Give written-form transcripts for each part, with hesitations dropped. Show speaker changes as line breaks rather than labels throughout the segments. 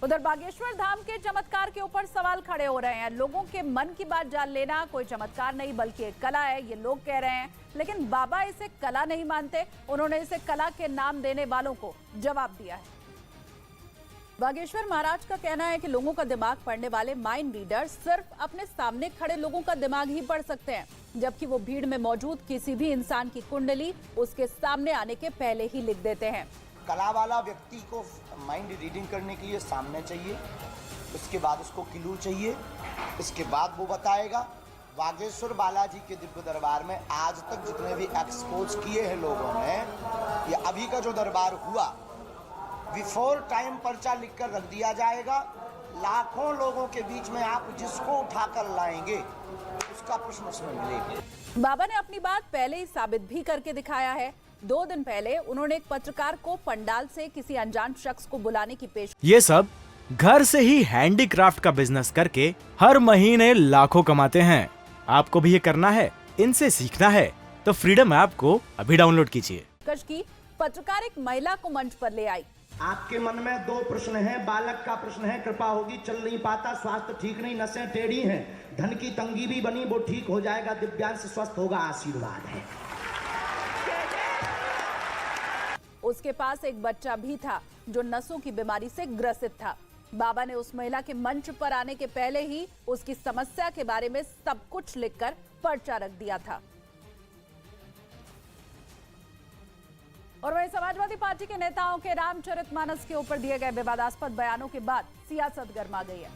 उधर बागेश्वर धाम के चमत्कार के ऊपर सवाल खड़े हो रहे हैं। लोगों के मन की बात जान लेना कोई चमत्कार नहीं बल्कि एक कला है, ये लोग कह रहे हैं। लेकिन बाबा इसे कला नहीं मानते। उन्होंने इसे कला के नाम देने वालों को जवाब दिया है। बागेश्वर महाराज का कहना है कि लोगों का दिमाग पढ़ने वाले माइंड रीडर सिर्फ अपने सामने खड़े लोगों का दिमाग ही पढ़ सकते हैं, जबकि वो भीड़ में मौजूद किसी भी इंसान की कुंडली उसके सामने आने के पहले ही लिख देते हैं।
कला वाला व्यक्ति को माइंड रीडिंग करने के लिए सामने चाहिए, उसके बाद उसको क्लू चाहिए, इसके बाद वो बताएगा। बागेश्वर बालाजी के दिव्य दरबार में आज तक जितने भी एक्सपोज किए हैं लोगों ने, ये अभी का जो दरबार हुआ, बिफोर टाइम पर्चा लिखकर रख दिया जाएगा। लाखों लोगों के बीच में आप जिसको उठाकर लाएंगे उसका प्रश्न उसमें मिलेगा।
बाबा ने अपनी बात पहले ही साबित भी करके दिखाया है। 2 दिन पहले उन्होंने एक पत्रकार को पंडाल से किसी अनजान शख्स को बुलाने की पेश।
ये सब घर से ही हैंडीक्राफ्ट का बिजनेस करके हर महीने लाखों कमाते हैं। आपको भी ये करना है, इनसे सीखना है तो फ्रीडम ऐप को अभी डाउनलोड कीजिए।
की पत्रकार एक महिला को मंच पर ले आई।
आपके मन में 2 प्रश्न हैं। बालक का प्रश्न है, कृपा होगी, चल नहीं पाता, स्वास्थ्य ठीक नहीं, नसें टेढ़ी हैं, धन की तंगी भी बनी, वो ठीक हो जाएगा, दिव्यांश स्वस्थ होगा, आशीर्वाद है।
उसके पास एक बच्चा भी था जो नसों की बीमारी से ग्रसित था। बाबा ने उस महिला के मंच पर आने के पहले ही उसकी समस्या के बारे में सब कुछ लिखकर पर्चा रख दिया था। और वहीं समाजवादी पार्टी के नेताओं के रामचरितमानस के ऊपर दिए गए विवादास्पद बयानों के बाद सियासत गर्मा गई है।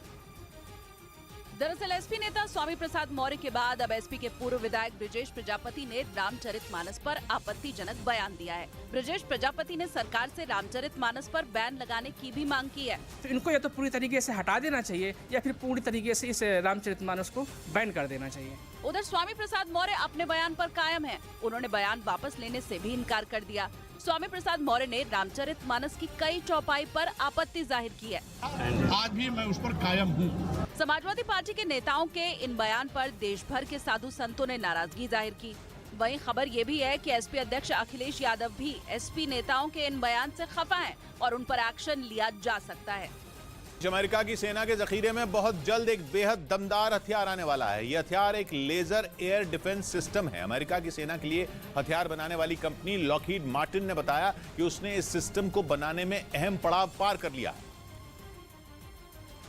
दरअसल एसपी नेता स्वामी प्रसाद मौर्य के बाद अब एसपी के पूर्व विधायक ब्रजेश प्रजापति ने रामचरितमानस पर आपत्तिजनक बयान दिया है। ब्रजेश प्रजापति ने सरकार से रामचरितमानस पर बैन लगाने की भी मांग की है।
तो इनको या तो पूरी तरीके से हटा देना चाहिए या फिर पूरी तरीके से इस रामचरितमानस को बैन कर देना चाहिए।
उधर स्वामी प्रसाद मौर्य अपने बयान पर कायम है। उन्होंने बयान वापस लेने से भी इनकार कर दिया। स्वामी प्रसाद मौर्य ने रामचरितमानस की कई चौपाई पर आपत्ति जाहिर की है।
आज भी मैं उस पर कायम हूँ।
समाजवादी पार्टी के नेताओं के इन बयान पर देश भर के साधु संतों ने नाराजगी जाहिर की। वहीं खबर ये भी है कि एसपी अध्यक्ष अखिलेश यादव भी एसपी नेताओं के इन बयान से खफा हैं और उन पर एक्शन लिया जा सकता है।
अमेरिका की सेना के जखीरे में बहुत जल्द एक बेहद दमदार हथियार आने वाला है। यह हथियार एक लेजर एयर डिफेंस सिस्टम है। अमेरिका की सेना के लिए हथियार बनाने वाली कंपनी लॉकहीड मार्टिन ने बताया कि उसने इस सिस्टम को बनाने में अहम पड़ाव पार कर लिया,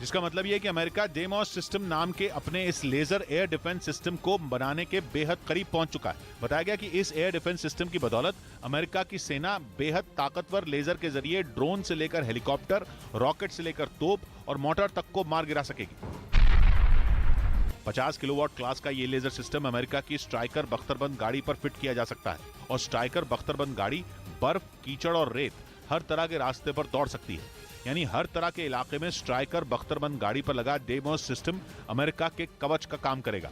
जिसका मतलब यह है कि अमेरिका डेमोस सिस्टम नाम के अपने इस लेजर एयर डिफेंस सिस्टम को बनाने के बेहद करीब पहुंच चुका है। बताया गया कि इस एयर डिफेंस सिस्टम की बदौलत अमेरिका की सेना बेहद ताकतवर लेजर के जरिए ड्रोन से लेकर हेलीकॉप्टर, रॉकेट से लेकर तोप और मोटर तक को मार गिरा सकेगी। 50 किलोवाट क्लास का ये लेजर सिस्टम अमेरिका की स्ट्राइकर बख्तरबंद गाड़ी पर फिट किया जा सकता है और स्ट्राइकर बख्तरबंद गाड़ी बर्फ, कीचड़ और रेत हर तरह के रास्ते पर दौड़ सकती है। यानी हर तरह के इलाके में स्ट्राइकर बख्तरबंद गाड़ी पर लगा डेमोस सिस्टम अमेरिका के कवच का काम करेगा।